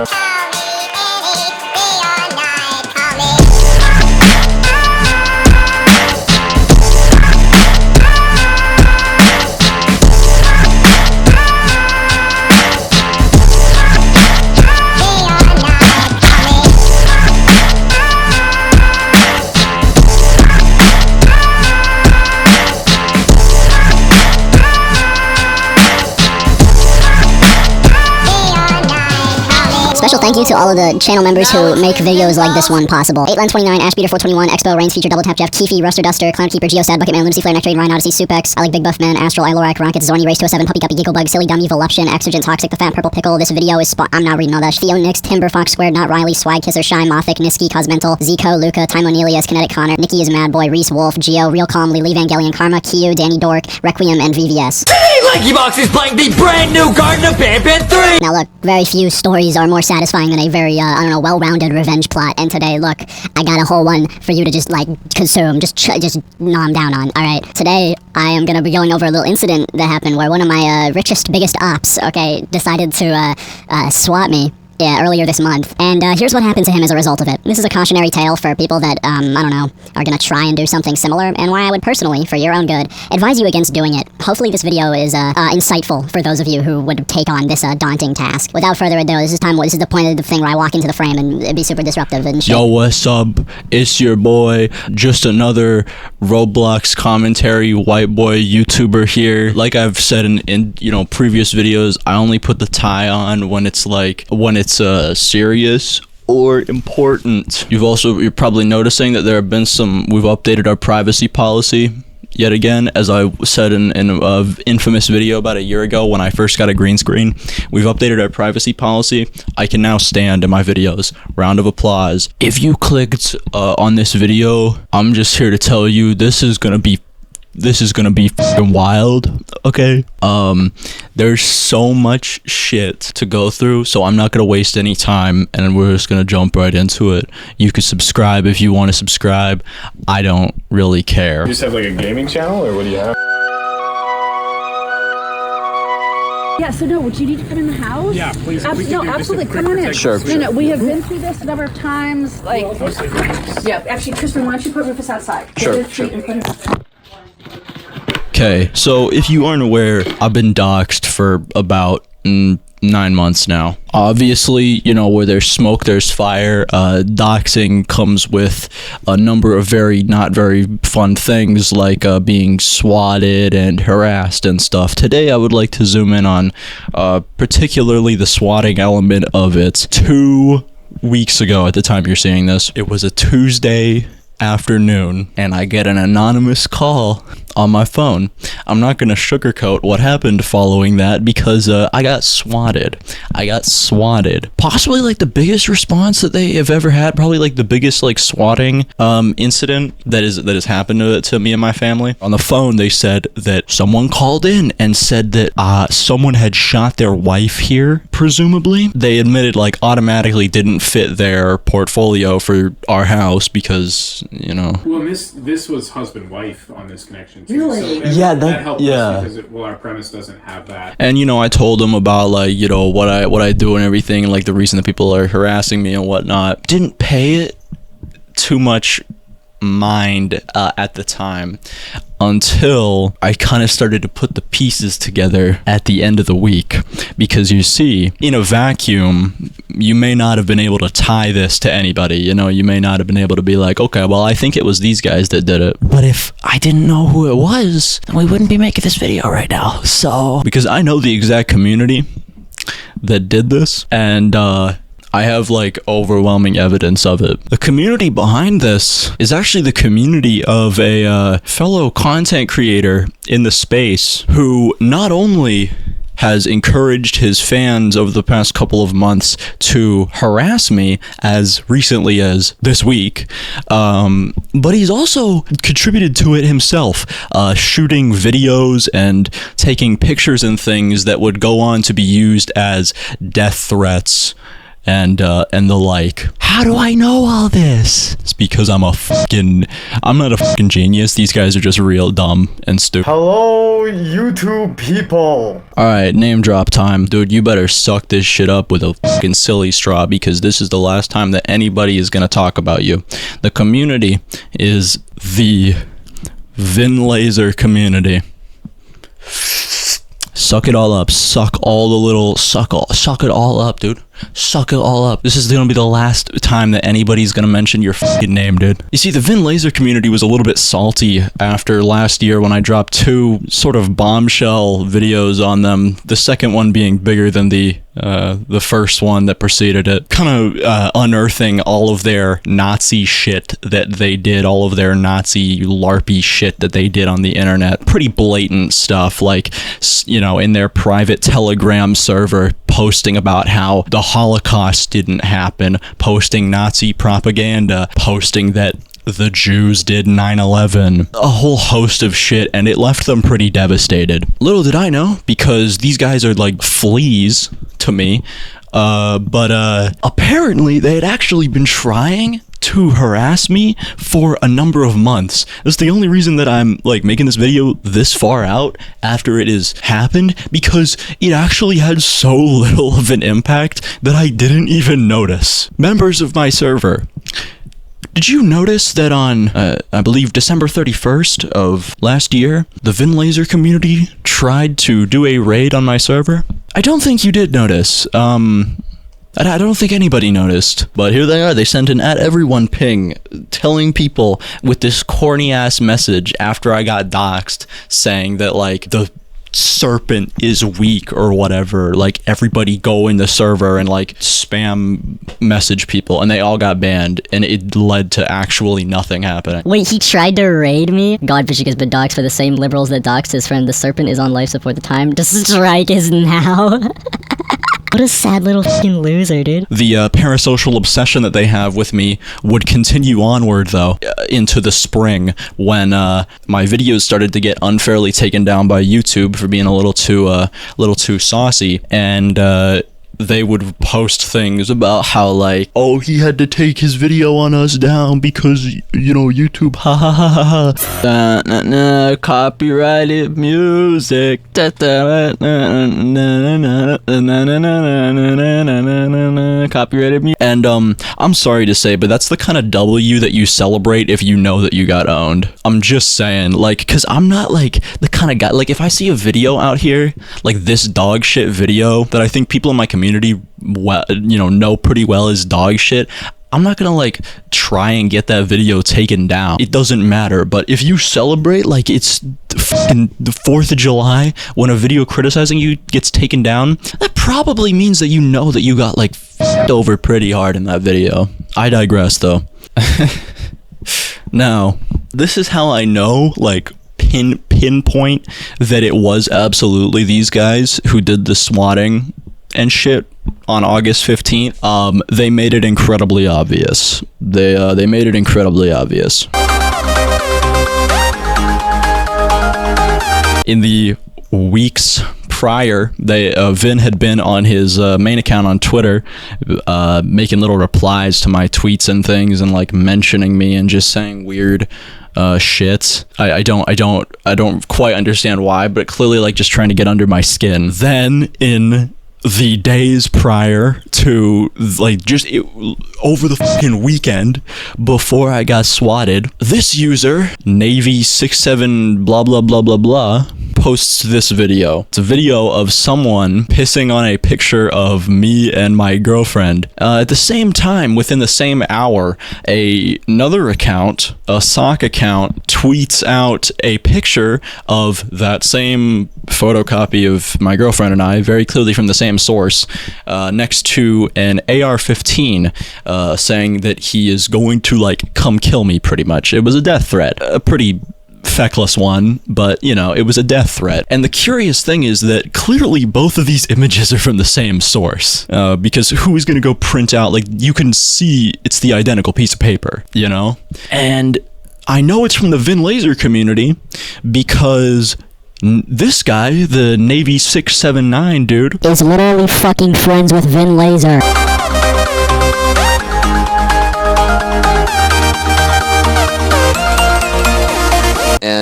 have? Special thank you to all of the channel members who make videos like this one possible. 8Len29, Ashbeater421, Expo, Reigns Feature, Double Tap Jeff, Keefy, Ruster Duster, Clown Keeper, Geosad, Bucketman, Lunacy Flare, Nectarine, Ryan Odyssey, Supex, I like Big Buff Man, Astral, Ilorak, Rocket, Zorny, Race 207, Puppy Guppy, Gigglebug, Silly Dumb, Voluption, Exergent, Toxic, The Fat Purple Pickle. This video is I'm not reading all that. Theo, Nix, Timber, Fox Squared, Not Riley, Swag Kisser, Shy, Mothic, Niski, Cosmental, Zico, Luca, Time O'Neill, Kinetic Connor, Nikki is Mad Boy, Reese Wolf, Geo, Real Calm, Lily Evangelion, Karma, Kiyu, Danny Dork, Requiem, and VVS. Lanky Box is playing the brand new Garden of Bamban 3! Now look, very few stories are more satisfying than a very, well-rounded revenge plot, and today, look, I got a whole one for you to just, consume, just nom down on. Alright, today, I am gonna be going over a little incident that happened where one of my, richest, biggest ops, decided to, swat me. Yeah, earlier this month. And here's what happened to him as a result of it. This is a cautionary tale for people that, are gonna try and do something similar, and why I would personally, for your own good, advise you against doing it. Hopefully this video is insightful for those of you who would take on this daunting task. Without further ado, this is the point of the thing where I walk into the frame and it'd be super disruptive and shit. Yo, what's up? It's your boy, just another Roblox commentary white boy YouTuber here. Like I've said in previous videos, I only put the tie on when it's serious or important. You're probably noticing that there have been we've updated our privacy policy yet again. As I said in an infamous video about a year ago when I first got a green screen, we've updated our privacy policy. I can now stand in my videos. Round of applause. If you clicked on this video, I'm just here to tell you this is gonna be fucking wild, okay? There's so much shit to go through, so I'm not gonna waste any time, and we're just gonna jump right into it. You can subscribe if you want to subscribe. I don't really care. You just have like a gaming channel, or what do you have? Yeah, so no, would you need to come in the house? Yeah, please. Absolutely, come on in. Sure. No, we have been through this a number of times, yeah, actually, Kristen, why don't you put Rufus outside? Sure. Sure. Okay, so if you aren't aware, I've been doxxed for about 9 months now. Obviously, where there's smoke, there's fire. Doxing comes with a number of not very fun things, like being swatted and harassed and stuff. Today, I would like to zoom in on particularly the swatting element of it. 2 weeks ago, at the time you're seeing this, it was a Tuesday afternoon, and I get an anonymous call on my phone. I'm not gonna sugarcoat what happened following that, because I got swatted. Possibly the biggest response that they have ever had. Probably the biggest swatting incident that has happened to me and my family. On the phone, they said that someone called in and said that someone had shot their wife here. Presumably, they admitted automatically didn't fit their portfolio for our house because Well, this was husband-wife on this connection too. Really? So that helped us because our premise doesn't have that. And I told them about what I do and everything, and the reason that people are harassing me and whatnot. Didn't pay it too much mind at the time, until I kind of started to put the pieces together at the end of the week. Because you see, in a vacuum, you may not have been able to tie this to anybody. You may not have been able to be like, okay, well, I think it was these guys that did it. But if I didn't know who it was, then we wouldn't be making this video right now. So, because I know the exact community that did this, and I have overwhelming evidence of it. The community behind this is actually the community of a fellow content creator in the space who not only has encouraged his fans over the past couple of months to harass me as recently as this week, but he's also contributed to it himself, shooting videos and taking pictures and things that would go on to be used as death threats and the like. How do I know all this? It's because I'm not a fucking genius. These guys are just real dumb and stupid. Hello, YouTube people. Alright, name drop time. Dude, you better suck this shit up with a fucking silly straw, because this is the last time that anybody is gonna talk about you. The community is the vynlazer community. Suck it all up. Suck it all up, dude. Suck it all up. This is gonna be the last time that anybody's gonna mention your fucking name, dude. You see, the vynlazer community was a little bit salty after last year when I dropped 2 sort of bombshell videos on them. The second one being bigger than the first one that preceded it. Kind of unearthing all of their Nazi shit that they did, all of their Nazi LARPy shit that they did on the internet. Pretty blatant stuff, like, you know, in their private Telegram server, posting about how the Holocaust didn't happen, posting Nazi propaganda, posting that the Jews did 9/11, a whole host of shit, and it left them pretty devastated. Little did I know, because these guys are like fleas to me, but apparently they had actually been trying to harass me for a number of months. That's the only reason that I'm like making this video this far out after it has happened, because it actually had so little of an impact that I didn't even notice. Members of my server, did you notice that on, I believe December 31st of last year, the vynlazer community tried to do a raid on my server? I don't think you did notice. I don't think anybody noticed, but here they are. They sent an @everyone ping telling people with this corny ass message after I got doxxed, saying that like the serpent is weak or whatever. Like, everybody go in the server and like spam message people, and they all got banned, and it led to actually nothing happening. Wait, he tried to raid me? Godfishing has been doxxed for the same liberals that doxxed his friend. The serpent is on life support. The time to strike is now. What a sad little fucking loser, dude. The parasocial obsession that they have with me would continue onward, though, into the spring, when my videos started to get unfairly taken down by YouTube for being a little too saucy, and they would post things about how, like, oh, he had to take his video on us down because, you know, YouTube, ha ha ha ha ha. Copyrighted music. Copyrighted music. And I'm sorry to say, but that's the kind of W that you celebrate if you know that you got owned. I'm just saying, like, cause I'm not like the kind of guy, like, if I see a video out here, like this dog shit video that I think people in my community, well, you know pretty well is dog shit, I'm not gonna like try and get that video taken down. It doesn't matter. But if you celebrate like it's fucking the 4th of July when a video criticizing you gets taken down, that probably means that you know that you got like f***ed over pretty hard in that video. I digress, though. Now, this is how I know, like, pinpoint that it was absolutely these guys who did the swatting and shit on August 15th. They made it incredibly obvious. They made it incredibly obvious. In the weeks prior, Vin had been on his main account on Twitter, making little replies to my tweets and things, and like mentioning me and just saying weird shit. I don't quite understand why, but clearly like just trying to get under my skin. Then in the days prior to, like, just over the fucking weekend before I got swatted, this user, Navy67 blah blah blah blah blah, posts this video. It's a video of someone pissing on a picture of me and my girlfriend. At the same time, within the same hour, another account, a sock account, tweets out a picture of that same photocopy of my girlfriend and I, very clearly from the same source, next to an AR-15, saying that he is going to, like, come kill me, pretty much. It was a death threat. A pretty feckless one, but, you know, it was a death threat. And the curious thing is that clearly both of these images are from the same source, because who is going to go print out, like, you can see it's the identical piece of paper, you know? And I know it's from the vynlazer community because this guy, the Navy 679 dude, is literally fucking friends with vynlazer.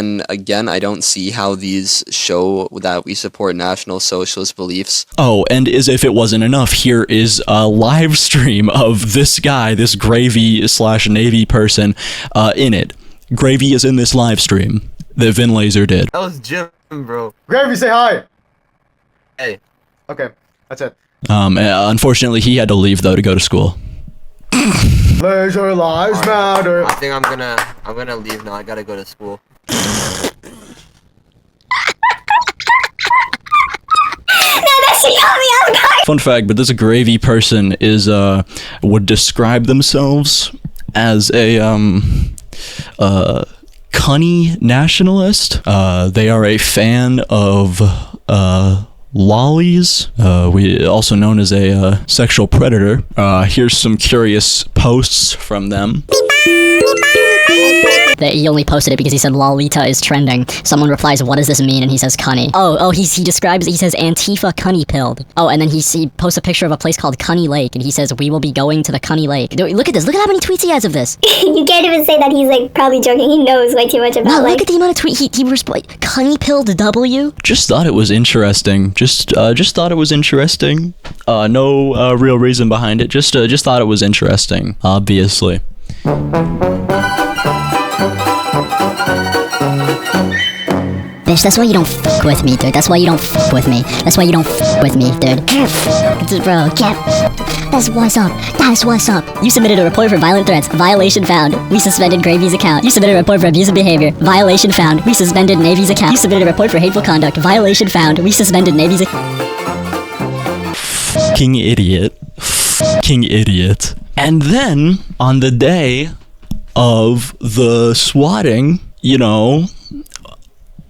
then again, I don't see how these show that we support National Socialist beliefs. Oh, and as if it wasn't enough, here is a live stream of this guy, this Gravy/Navy person, in it. Gravy is in this live stream that vynlazer did. That was Jim, bro. Gravy, say hi. Hey. Okay, that's it. Unfortunately, he had to leave though to go to school. Laser lives matter. I think I'm gonna leave now. I gotta go to school. Fun fact, but this Gravy person is would describe themselves as a cunny nationalist. They are a fan of lollies, we also known as a sexual predator. Here's some curious posts from them. He only posted it because he said Lolita is trending. Someone replies, what does this mean? And he says cunny. He says Antifa cunny pilled. Oh, and then he posts a picture of a place called Cunny Lake, and he says, we will be going to the Cunny Lake. Dude, look at this. Look at how many tweets he has of this. You can't even say that he's like probably joking. He knows way too much about no, look at the amount of tweet he responded. Cunny pilled W? Just thought it was interesting. Just thought it was interesting. No real reason behind it. Just thought it was interesting, obviously. Bitch, that's why you don't fuck with me, dude. That's why you don't fuck with me. That's why you don't fuck with me, dude. Bro, that's what's up. That's what's up. You submitted a report for violent threats. Violation found. We suspended Gravy's account. You submitted a report for abusive behavior. Violation found. We suspended Navy's account. You submitted a report for hateful conduct. Violation found. We suspended Navy's account. Fucking idiot. Fucking idiot. And then, on the day of the swatting, you know,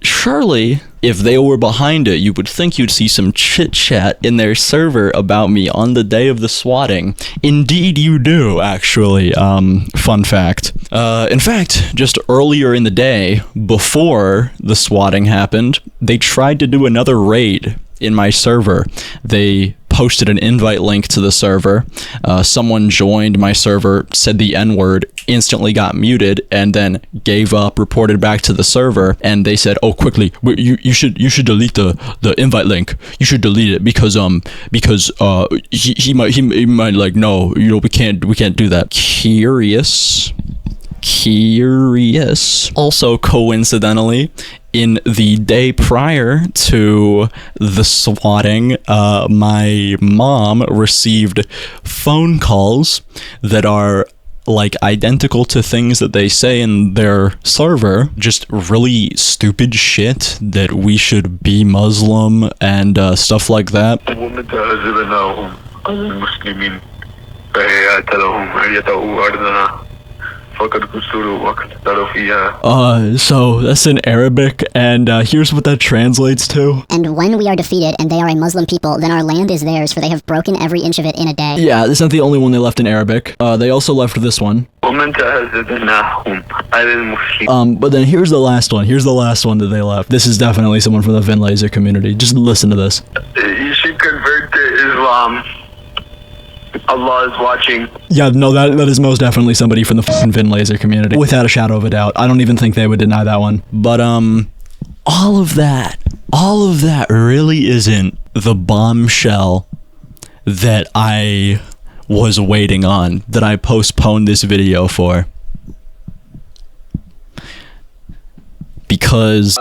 surely, if they were behind it, you would think you'd see some chit-chat in their server about me on the day of the swatting. Indeed you do, actually. Fun fact. In fact, just earlier in the day, before the swatting happened, they tried to do another raid in my server. They posted an invite link to the server. Someone joined my server, said the N-word, instantly got muted, and then gave up, reported back to the server, and they said, "Oh, quickly, you should delete the invite link. You should delete it because he might like, no, you know, we can't do that." Curious. Also, coincidentally, in the day prior to the swatting, my mom received phone calls that are like identical to things that they say in their server, just really stupid shit that we should be Muslim and stuff like that. So that's in Arabic, and here's what that translates to. And when we are defeated and they are a Muslim people, then our land is theirs, for they have broken every inch of it in a day. Yeah, this is not the only one they left in Arabic. They also left this one. But then here's the last one. Here's the last one that they left. This is definitely someone from the vynlazer community. Just listen to this. You should convert to Islam. Allah is watching. Yeah, no, that is most definitely somebody from the fucking vynlazer community, without a shadow of a doubt. I don't even think they would deny that one. But all of that really isn't the bombshell that I was waiting on, that I postponed this video for. Because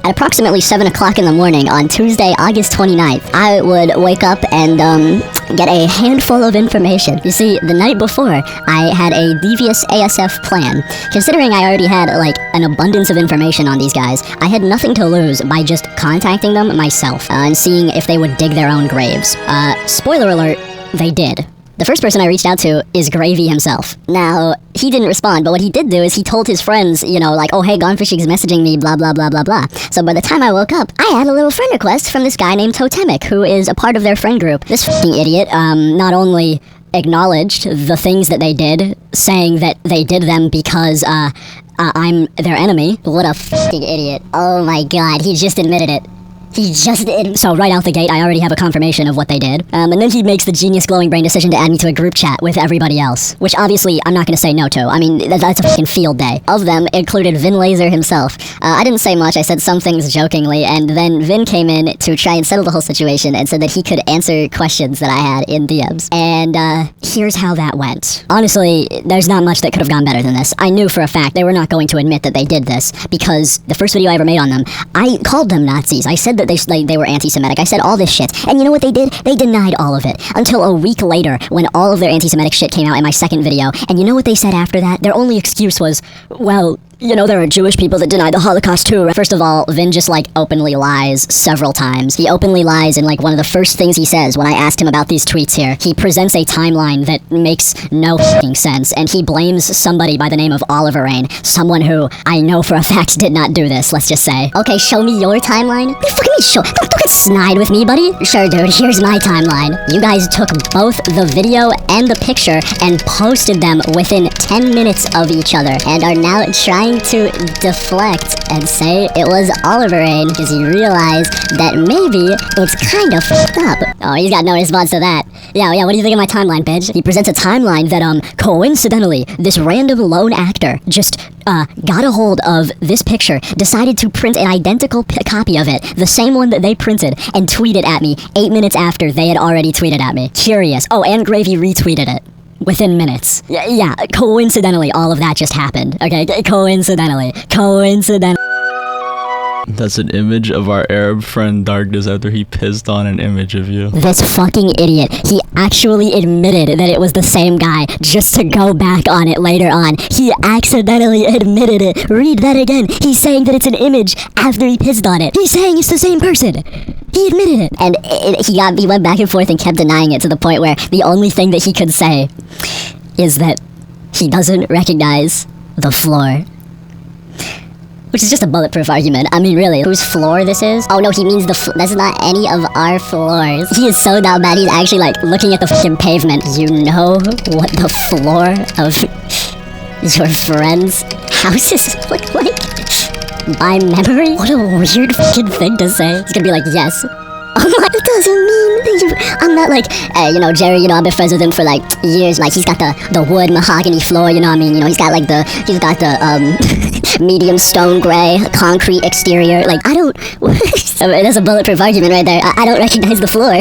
at approximately 7 o'clock in the morning on Tuesday, August 29th, I would wake up and get a handful of information. You see, the night before, I had a devious ASF plan. Considering I already had, like, an abundance of information on these guys, I had nothing to lose by just contacting them myself and seeing if they would dig their own graves. Spoiler alert, they did. The first person I reached out to is Gravy himself. Now, he didn't respond, but what he did do is he told his friends, you know, like, oh, hey, Gonefishing's messaging me, blah, blah, blah, blah, blah. So by the time I woke up, I had a little friend request from this guy named Totemic, who is a part of their friend group. This fucking idiot, not only acknowledged the things that they did, saying that they did them because, I'm their enemy. What a fucking idiot. Oh my god, he just admitted it. He just did. So right out the gate, I already have a confirmation of what they did. And then he makes the genius glowing brain decision to add me to a group chat with everybody else, which obviously I'm not going to say no to. I mean, that's a fucking field day. Of them included vynlazer himself. I didn't say much. I said some things jokingly, and then Vin came in to try and settle the whole situation and said that he could answer questions that I had in DMs. And here's how that went. Honestly, there's not much that could have gone better than this. I knew for a fact they were not going to admit that they did this, because the first video I ever made on them, I called them Nazis. I said that they were anti-Semitic. I said all this shit. And you know what they did? They denied all of it. Until a week later, when all of their anti-Semitic shit came out in my second video. And you know what they said after that? Their only excuse was, well, you know, there are Jewish people that deny the Holocaust too. First of all, Vin just like openly lies several times. He openly lies in like one of the first things he says when I asked him about these tweets here. He presents a timeline that makes no fucking sense, and he blames somebody by the name of Oliver Rain, someone who I know for a fact did not do this, let's just say. Okay, show me your timeline. What the fuck me show? Don't get snide with me, buddy. Sure, dude, here's my timeline. You guys took both the video and the picture and posted them within 10 minutes of each other and are now trying to deflect and say it was Oliver Rain because he realized that maybe it's kind of fucked up. Oh, he's got no response to that. Yeah, what do you think of my timeline, bitch? He presents a timeline that, coincidentally, this random lone actor just, got a hold of this picture, decided to print an identical copy of it, the same one that they printed, and tweet it at me 8 minutes after they had already tweeted at me. Curious. Oh, and Gravy retweeted it. Within minutes. Yeah, coincidentally, all of that just happened. Okay, coincidentally. That's an image of our Arab friend Darkness after he pissed on an image of you. This fucking idiot. He actually admitted that it was the same guy just to go back on it later on. He accidentally admitted it. Read that again. He's saying that it's an image after he pissed on it. He's saying it's the same person. He admitted it. And he went back and forth and kept denying it to the point where the only thing that he could say is that he doesn't recognize the floor. Which is just a bulletproof argument. I mean, really, whose floor this is? Oh no, he means that's not any of our floors. He is so down bad, he's actually like looking at the fucking pavement. You know what the floor of your friend's houses look like? By memory? What a weird fucking thing to say. He's gonna be like, yes. It doesn't mean that I'm not like, you know, Jerry, you know, I've been friends with him for like years. Like, he's got the wood mahogany floor, you know what I mean? You know, he's got the medium stone gray concrete exterior. Like, I don't, that's a bulletproof argument right there. I don't recognize the floor.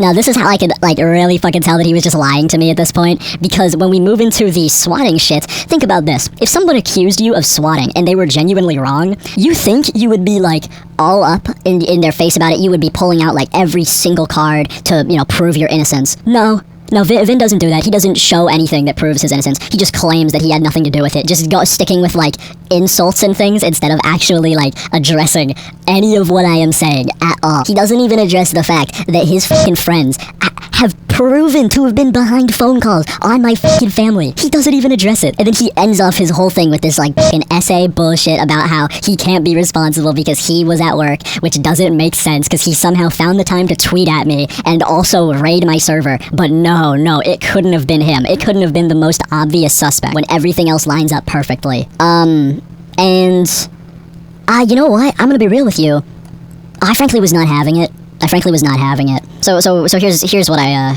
Now, this is how I could, like, really fucking tell that he was just lying to me at this point, because when we move into the swatting shit, think about this. If someone accused you of swatting and they were genuinely wrong, you think you would be, like, all up in their face about it? You would be pulling out, like, every single card to, you know, prove your innocence. No, Vin doesn't do that. He doesn't show anything that proves his innocence. He just claims that he had nothing to do with it. Just sticking with, like, insults and things instead of actually, like, addressing any of what I am saying at all. He doesn't even address the fact that his fucking friends have proven to have been behind phone calls on my fucking family. He doesn't even address it. And then he ends off his whole thing with this, like, fucking essay bullshit about how he can't be responsible because he was at work, which doesn't make sense because he somehow found the time to tweet at me and also raid my server. But no, it couldn't have been him. It couldn't have been the most obvious suspect when everything else lines up perfectly. And you know what? I'm gonna be real with you. I frankly was not having it. So here's what I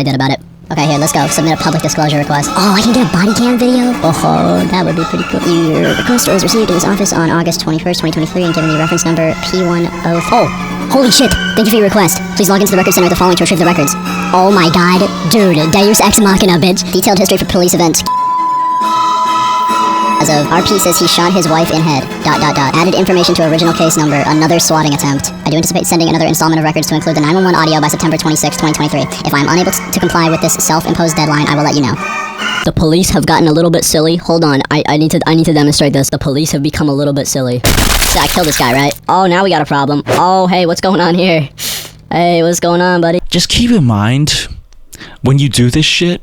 did about it. Okay, here, let's go. Submit a public disclosure request. Oh, I can get a body cam video? Oh, that would be pretty cool. Your request was received in this office on August 21st, 2023 and given the reference number P10. Oh, holy shit. Thank you for your request. Please log into the record center with the following to retrieve the records. Oh my god. Dude, Deus Ex Machina, bitch. Detailed history for police events. As of RP says he shot his wife in head. ... Added information to original case number. Another swatting attempt. I do anticipate sending another installment of records to include the 911 audio by September 26, 2023. If I am unable to comply with this self-imposed deadline, I will let you know. The police have gotten a little bit silly. Hold on, I need to demonstrate this. The police have become a little bit silly. I killed this guy, right? Oh, now we got a problem. Oh, hey, what's going on here? Hey, what's going on, buddy? Just keep in mind, when you do this shit,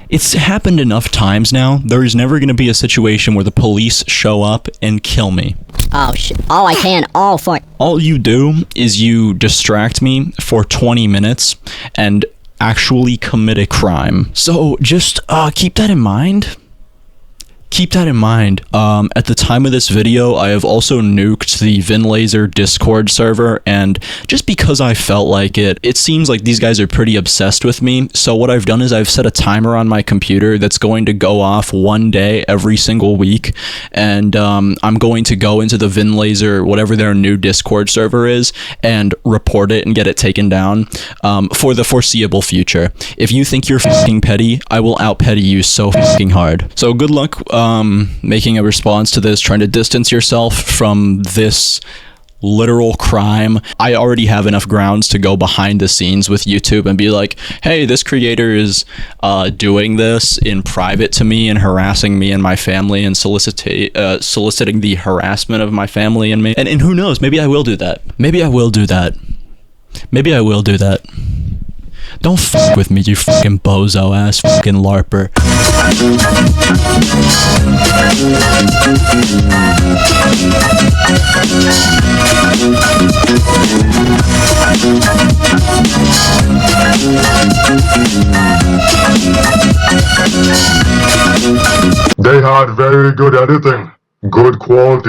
it's happened enough times now. There is never going to be a situation where the police show up and kill me. Oh, shit. Oh, I can. Oh, fuck. All you do is you distract me for 20 minutes and actually commit a crime. So just keep that in mind. keep that in mind. At the time of this video, I have also nuked the vynlazer Discord server, and just because I felt like it seems like these guys are pretty obsessed with me. So what I've done is I've set a timer on my computer that's going to go off one day every single week, and I'm going to go into the vynlazer, whatever their new Discord server is, and report it and get it taken down for the foreseeable future. If you think you're fucking petty, I will out petty you so fucking hard. So good luck making a response to this, trying to distance yourself from this literal crime. I already have enough grounds to go behind the scenes with YouTube and be like, hey, this creator is doing this in private to me and harassing me and my family and soliciting the harassment of my family and me. And who knows, maybe I will do that. Maybe I will do that. Maybe I will do that. Don't fuck with me, you fucking bozo ass fucking LARPer. They had very good editing. Good quality.